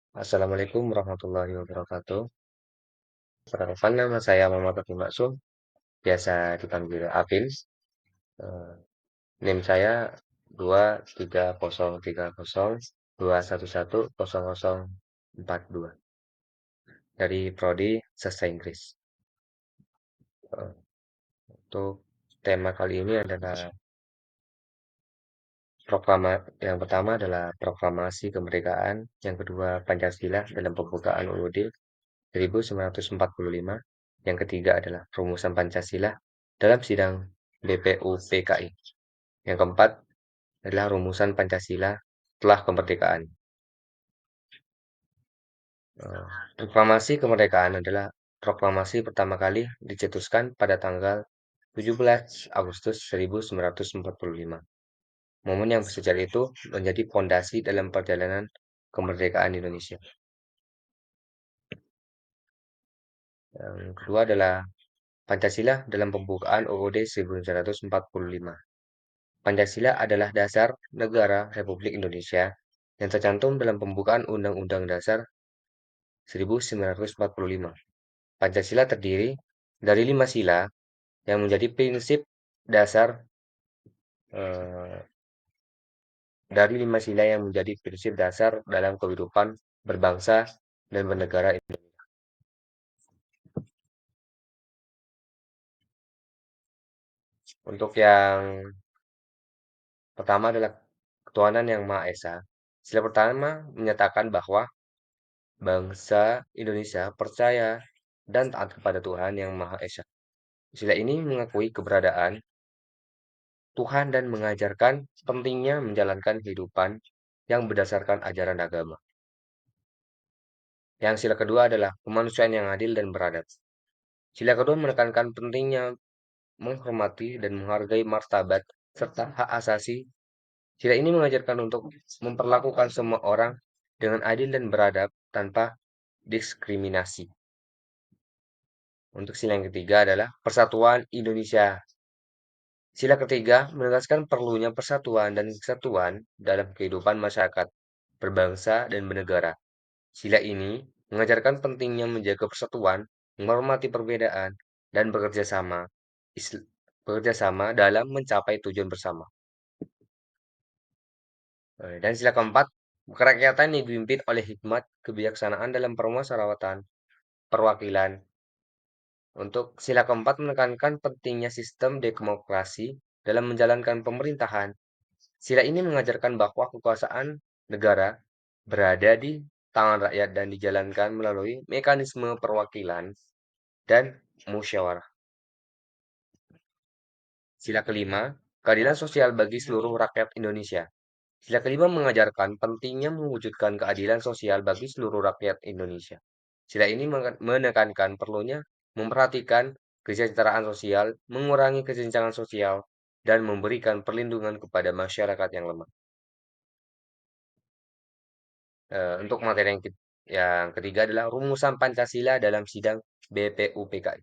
Assalamualaikum warahmatullahi wabarakatuh. Perkenalkan nama saya Muhammad Afi Maksum, biasa dipanggil Apin. Eh, NIM saya 2303021110042 dari Prodi Sastra Inggris. Eh, Untuk tema kali ini adalah yang pertama adalah proklamasi kemerdekaan, yang kedua Pancasila dalam pembukaan UUD 1945. Yang ketiga adalah rumusan Pancasila dalam sidang BPUPKI. Yang keempat adalah rumusan Pancasila setelah kemerdekaan. Proklamasi kemerdekaan adalah proklamasi pertama kali dicetuskan pada tanggal 17 Agustus 1945. Momen yang bersejarah itu menjadi fondasi dalam perjalanan kemerdekaan Indonesia. Yang kedua adalah Pancasila dalam pembukaan UUD 1945. Pancasila adalah dasar negara Republik Indonesia yang tercantum dalam pembukaan Undang-Undang Dasar 1945. Pancasila terdiri dari 5 sila yang menjadi prinsip dasar eh, dalam kehidupan berbangsa dan bernegara. Untuk yang pertama adalah ketuhanan yang Maha Esa. Sila pertama menyatakan bahwa bangsa Indonesia percaya dan taat kepada Tuhan yang Maha Esa. Sila ini mengakui keberadaan Tuhan dan mengajarkan pentingnya menjalankan kehidupan yang berdasarkan ajaran agama. Yang sila kedua adalah kemanusiaan yang adil dan beradab. Sila kedua menekankan pentingnya menghormati dan menghargai martabat serta hak asasi. Sila ini mengajarkan untuk memperlakukan semua orang dengan adil dan beradab tanpa diskriminasi. Untuk sila yang ketiga adalah persatuan Indonesia. Sila ketiga menegaskan perlunya persatuan dan kesatuan dalam kehidupan masyarakat, berbangsa, dan bernegara. Sila ini mengajarkan pentingnya menjaga persatuan, menghormati perbedaan, dan bekerja sama dalam mencapai tujuan bersama. Dan sila keempat, kerakyatan yang dipimpin oleh hikmat, kebijaksanaan dalam permusyawaratan, perwakilan. Untuk sila keempat menekankan pentingnya sistem demokrasi dalam menjalankan pemerintahan. Sila ini mengajarkan bahwa kekuasaan negara berada di tangan rakyat dan dijalankan melalui mekanisme perwakilan dan musyawarah. Sila kelima, keadilan sosial bagi seluruh rakyat Indonesia. Sila kelima mengajarkan pentingnya mewujudkan keadilan sosial bagi seluruh rakyat Indonesia. Sila ini menekankan perlunya memperhatikan kesejahteraan sosial, mengurangi kesenjangan sosial, dan memberikan perlindungan kepada masyarakat yang lemah. Untuk materi yang ketiga adalah rumusan Pancasila dalam sidang BPUPKI.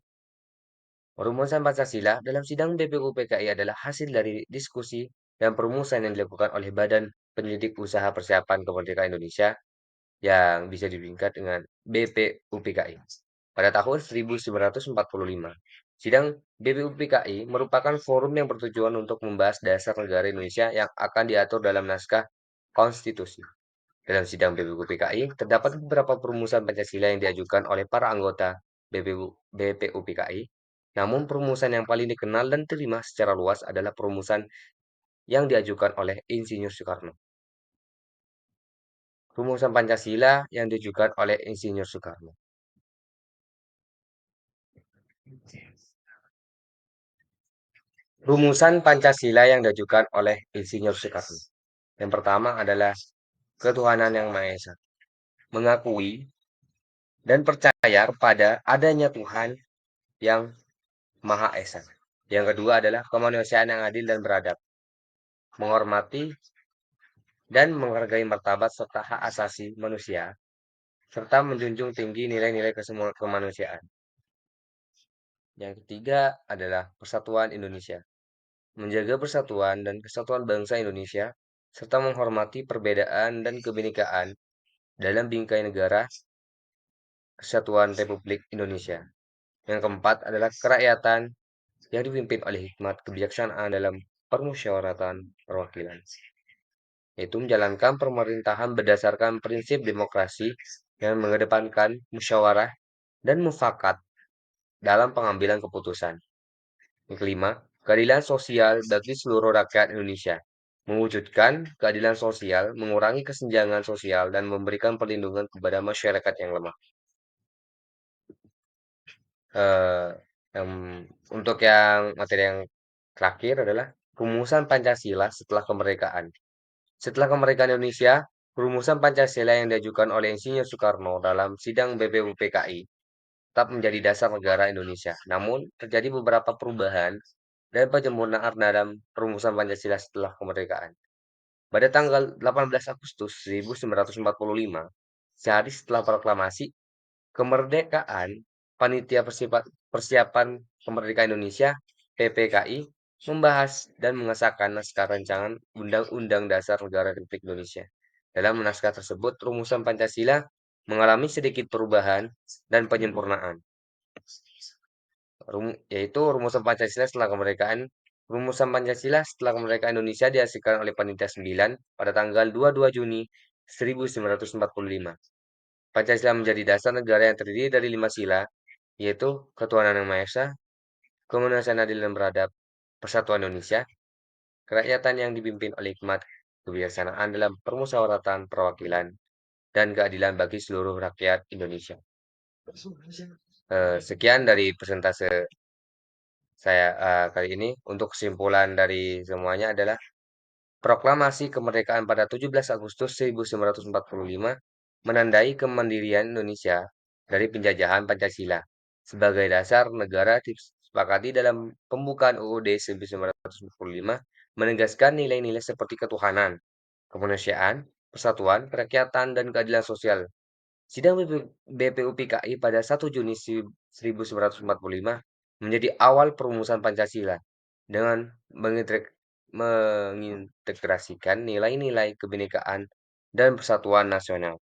Rumusan Pancasila dalam sidang BPUPKI adalah hasil dari diskusi dan perumusan yang dilakukan oleh Badan Penyelidik Usaha Persiapan Kemerdekaan Indonesia yang bisa disingkat dengan BPUPKI pada tahun 1945. Sidang BPUPKI merupakan forum yang bertujuan untuk membahas dasar negara Indonesia yang akan diatur dalam naskah konstitusi. Dalam sidang BPUPKI, terdapat beberapa perumusan Pancasila yang diajukan oleh para anggota BPUPKI. Namun perumusan yang paling dikenal dan diterima secara luas adalah perumusan yang diajukan oleh Insinyur Soekarno. Rumusan Pancasila yang diajukan oleh Insinyur Soekarno. Rumusan Pancasila yang diajukan oleh Insinyur Soekarno. Yang pertama adalah ketuhanan yang Maha Esa. Mengakui dan percaya kepada adanya Tuhan yang Maha Esa. Yang kedua adalah kemanusiaan yang adil dan beradab. Menghormati dan menghargai martabat serta hak asasi manusia, serta menjunjung tinggi nilai-nilai kemanusiaan. Yang ketiga adalah persatuan Indonesia. Menjaga persatuan dan kesatuan bangsa Indonesia, serta menghormati perbedaan dan kebinekaan dalam bingkai negara Kesatuan Republik Indonesia. Yang keempat adalah kerakyatan yang dipimpin oleh hikmat kebijaksanaan dalam permusyawaratan perwakilan, yaitu menjalankan pemerintahan berdasarkan prinsip demokrasi yang mengedepankan musyawarah dan mufakat dalam pengambilan keputusan. Yang kelima, keadilan sosial bagi seluruh rakyat Indonesia. Mewujudkan keadilan sosial, mengurangi kesenjangan sosial, dan memberikan perlindungan kepada masyarakat yang lemah. Eh, yang, untuk yang materi yang terakhir adalah rumusan Pancasila setelah kemerdekaan. Setelah kemerdekaan Indonesia, rumusan Pancasila yang diajukan oleh Insinyur Soekarno dalam sidang BPUPKI tetap menjadi dasar negara Indonesia. Namun, terjadi beberapa perubahan dan penyempurnaan dalam rumusan Pancasila setelah kemerdekaan. Pada tanggal 18 Agustus 1945, sehari setelah proklamasi kemerdekaan, Panitia Persiapan Kemerdekaan Indonesia (PPKI) membahas dan mengesahkan naskah rancangan Undang-Undang Dasar Negara Republik Indonesia. Dalam naskah tersebut, rumusan Pancasila mengalami sedikit perubahan dan penyempurnaan, yaitu rumusan Pancasila setelah kemerdekaan. Rumusan Pancasila setelah kemerdekaan Indonesia dihasilkan oleh Panitia 9 pada tanggal 22 Juni 1945. Pancasila menjadi dasar negara yang terdiri dari 5 sila, yaitu ketuhanan yang Maha Esa, kemanusiaan adil dan beradab, persatuan Indonesia, kerakyatan yang dipimpin oleh hikmat, kebijaksanaan dalam permusyawaratan perwakilan, dan keadilan bagi seluruh rakyat Indonesia. Sekian dari presentase saya kali ini. Untuk kesimpulan dari semuanya adalah proklamasi kemerdekaan pada 17 Agustus 1945 menandai kemandirian Indonesia dari penjajahan Pancasila sebagai dasar negara disepakati dalam pembukaan UUD 1945, menegaskan nilai-nilai seperti ketuhanan, kemanusiaan, persatuan, kerakyatan, dan keadilan sosial. Sidang BPUPKI pada 1 Juni 1945 menjadi awal perumusan Pancasila dengan mengintegrasikan nilai-nilai kebinekaan dan persatuan nasional.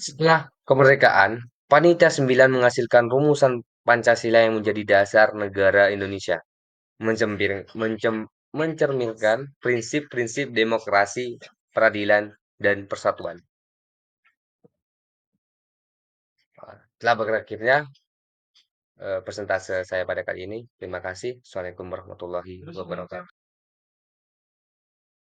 Setelah kemerdekaan, Panitia 9 menghasilkan rumusan Pancasila yang menjadi dasar negara Indonesia, mencerminkan prinsip-prinsip demokrasi, peradilan, dan persatuan. Telah berakhirnya persentase saya pada kali ini. Terima kasih. Assalamualaikum warahmatullahi wabarakatuh.